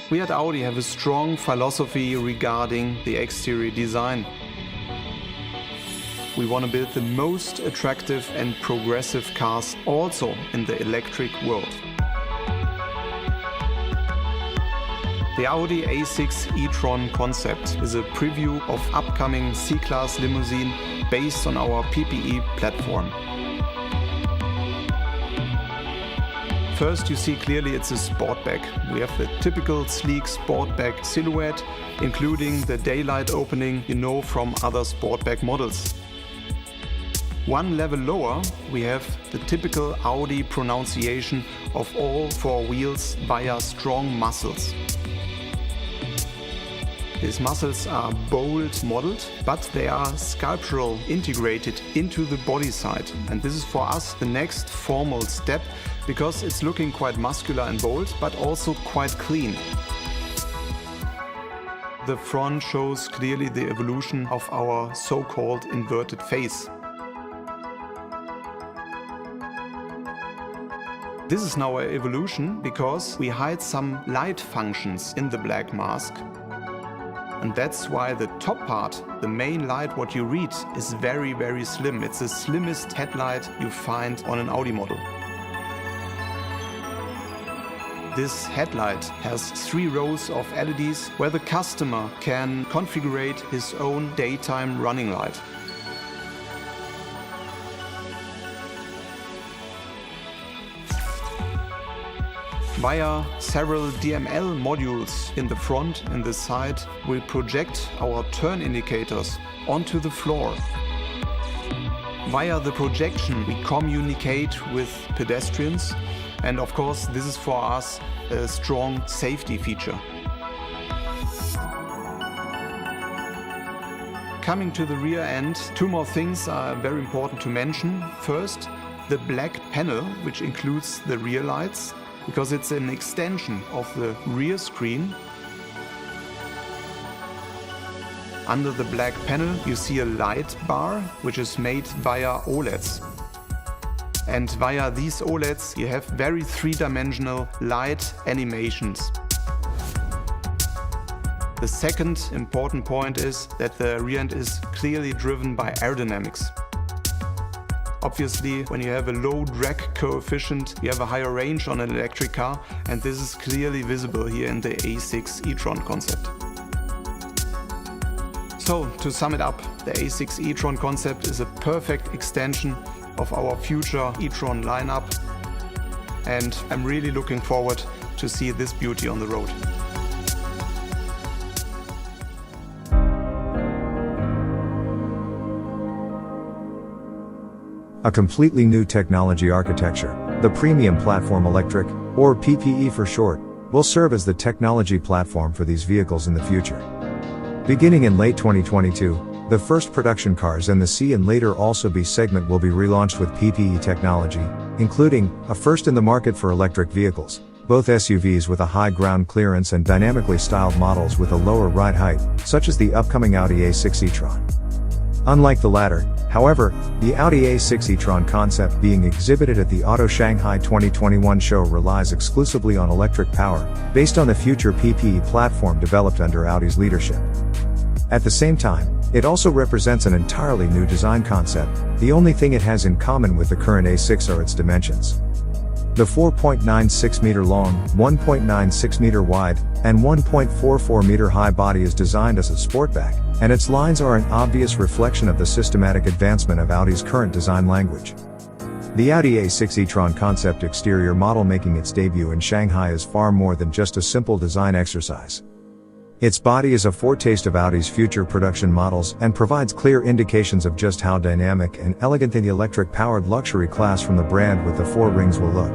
We at Audi have a strong philosophy regarding the exterior design. We want to build the most attractive and progressive cars also in the electric world. The Audi A6 e-tron concept is a preview of upcoming C-Class limousine based on our PPE platform. First, you see clearly it's a Sportback. We have the typical sleek Sportback silhouette, including the daylight opening you know from other Sportback models. One level lower, we have the typical Audi pronunciation of all four wheels via strong muscles. These muscles are bold modeled, but they are sculptural integrated into the body side. And this is for us the next formal step, because it's looking quite muscular and bold, but also quite clean. The front shows clearly the evolution of our so-called inverted face. This is now an evolution because we hide some light functions in the black mask. And that's why the top part, the main light what you read, is very, very slim. It's the slimmest headlight you find on an Audi model. This headlight has 3 rows of LEDs where the customer can configure his own daytime running light. Via several DML modules in the front and the side, we project our turn indicators onto the floor. Via the projection, we communicate with pedestrians, and of course, this is for us a strong safety feature. Coming to the rear end, 2 more things are very important to mention. First, the black panel, which includes the rear lights, because it's an extension of the rear screen. Under the black panel you see a light bar which is made via OLEDs. And via these OLEDs you have very 3-dimensional light animations. The second important point is that the rear end is clearly driven by aerodynamics. Obviously, when you have a low drag coefficient, you have a higher range on an electric car, and this is clearly visible here in the A6 e-tron concept. So, to sum it up, the A6 e-tron concept is a perfect extension of our future e-tron lineup, and I'm really looking forward to see this beauty on the road. A completely new technology architecture, the Premium Platform Electric, or PPE for short, will serve as the technology platform for these vehicles in the future. Beginning in late 2022, the first production cars in the C and later also B segment will be relaunched with PPE technology, including a first in the market for electric vehicles, both SUVs with a high ground clearance and dynamically styled models with a lower ride height, such as the upcoming Audi A6 e-tron. Unlike the latter, however, the Audi A6 e-tron concept being exhibited at the Auto Shanghai 2021 show relies exclusively on electric power, based on the future PPE platform developed under Audi's leadership. At the same time, it also represents an entirely new design concept. The only thing it has in common with the current A6 are its dimensions. The 4.96 meter long, 1.96 meter wide, and 1.44 meter high body is designed as a sportback, and its lines are an obvious reflection of the systematic advancement of Audi's current design language. The Audi A6 e-tron concept exterior model making its debut in Shanghai is far more than just a simple design exercise. Its body is a foretaste of Audi's future production models and provides clear indications of just how dynamic and elegant the electric-powered luxury class from the brand with the 4 rings will look.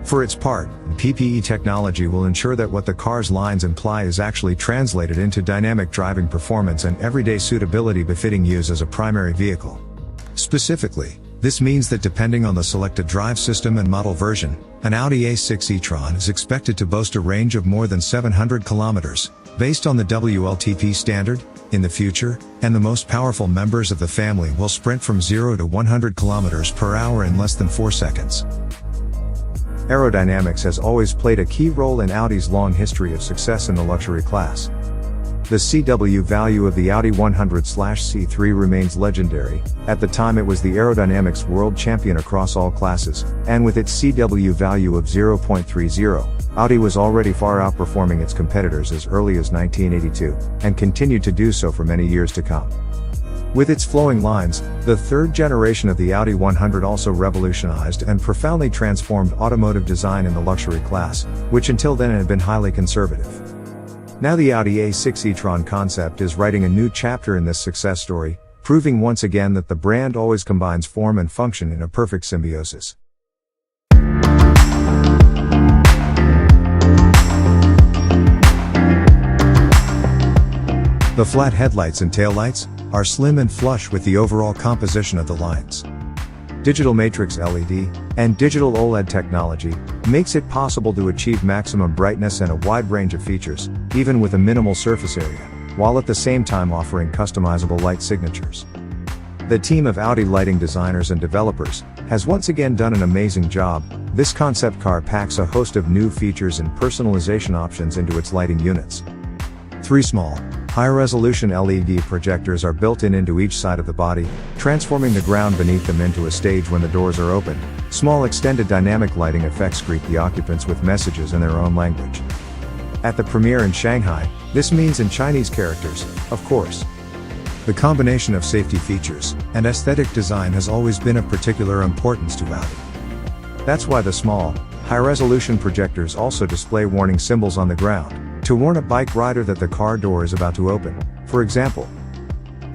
For its part, PPE technology will ensure that what the car's lines imply is actually translated into dynamic driving performance and everyday suitability befitting use as a primary vehicle. Specifically, this means that depending on the selected drive system and model version, an Audi A6 e-tron is expected to boast a range of more than 700 kilometers, Based on the WLTP standard, in the future, and the most powerful members of the family will sprint from 0 to 100 km per hour in less than 4 seconds. Aerodynamics has always played a key role in Audi's long history of success in the luxury class. The CW value of the Audi 100/C3 remains legendary. At the time it was the aerodynamics world champion across all classes, and with its CW value of 0.30, Audi was already far outperforming its competitors as early as 1982, and continued to do so for many years to come. With its flowing lines, the third generation of the Audi 100 also revolutionized and profoundly transformed automotive design in the luxury class, which until then had been highly conservative. Now the Audi A6 e-tron concept is writing a new chapter in this success story, proving once again that the brand always combines form and function in a perfect symbiosis. The flat headlights and taillights are slim and flush with the overall composition of the lines. Digital matrix LED and digital OLED technology makes it possible to achieve maximum brightness and a wide range of features, even with a minimal surface area, while at the same time offering customizable light signatures. The team of Audi lighting designers and developers has once again done an amazing job. This concept car packs a host of new features and personalization options into its lighting units. 3 small, high-resolution LED projectors are built into each side of the body, transforming the ground beneath them into a stage when the doors are opened. Small extended dynamic lighting effects greet the occupants with messages in their own language. At the premiere in Shanghai, this means in Chinese characters, of course. The combination of safety features and aesthetic design has always been of particular importance to Audi. That's why the small, high-resolution projectors also display warning symbols on the ground, to warn a bike rider that the car door is about to open, for example.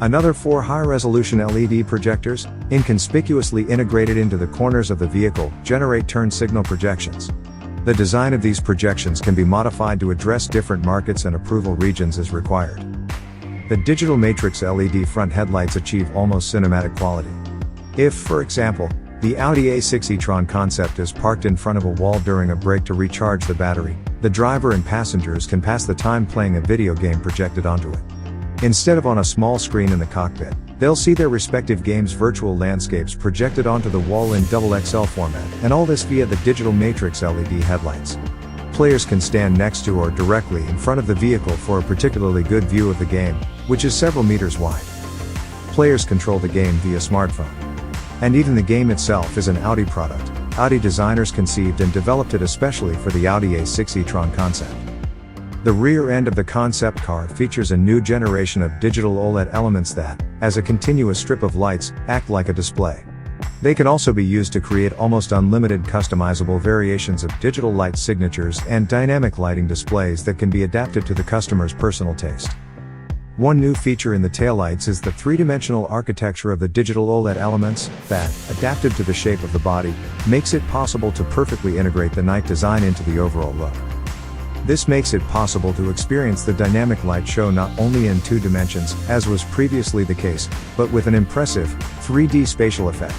Another 4 high-resolution LED projectors, inconspicuously integrated into the corners of the vehicle, generate turn signal projections. The design of these projections can be modified to address different markets and approval regions as required. The digital matrix LED front headlights achieve almost cinematic quality. If, for example, the Audi A6 e-tron concept is parked in front of a wall during a break to recharge the battery, the driver and passengers can pass the time playing a video game projected onto it. Instead of on a small screen in the cockpit, they'll see their respective games' virtual landscapes projected onto the wall in XXL format, and all this via the digital matrix LED headlights. Players can stand next to or directly in front of the vehicle for a particularly good view of the game, which is several meters wide. Players control the game via smartphone. And even the game itself is an Audi product. Audi designers conceived and developed it especially for the Audi A6 e-tron concept. The rear end of the concept car features a new generation of digital OLED elements that, as a continuous strip of lights, act like a display. They can also be used to create almost unlimited customizable variations of digital light signatures and dynamic lighting displays that can be adapted to the customer's personal taste. One new feature in the taillights is the 3-dimensional architecture of the digital OLED elements that, adapted to the shape of the body, makes it possible to perfectly integrate the night design into the overall look. This makes it possible to experience the dynamic light show not only in 2 dimensions, as was previously the case, but with an impressive 3D spatial effect.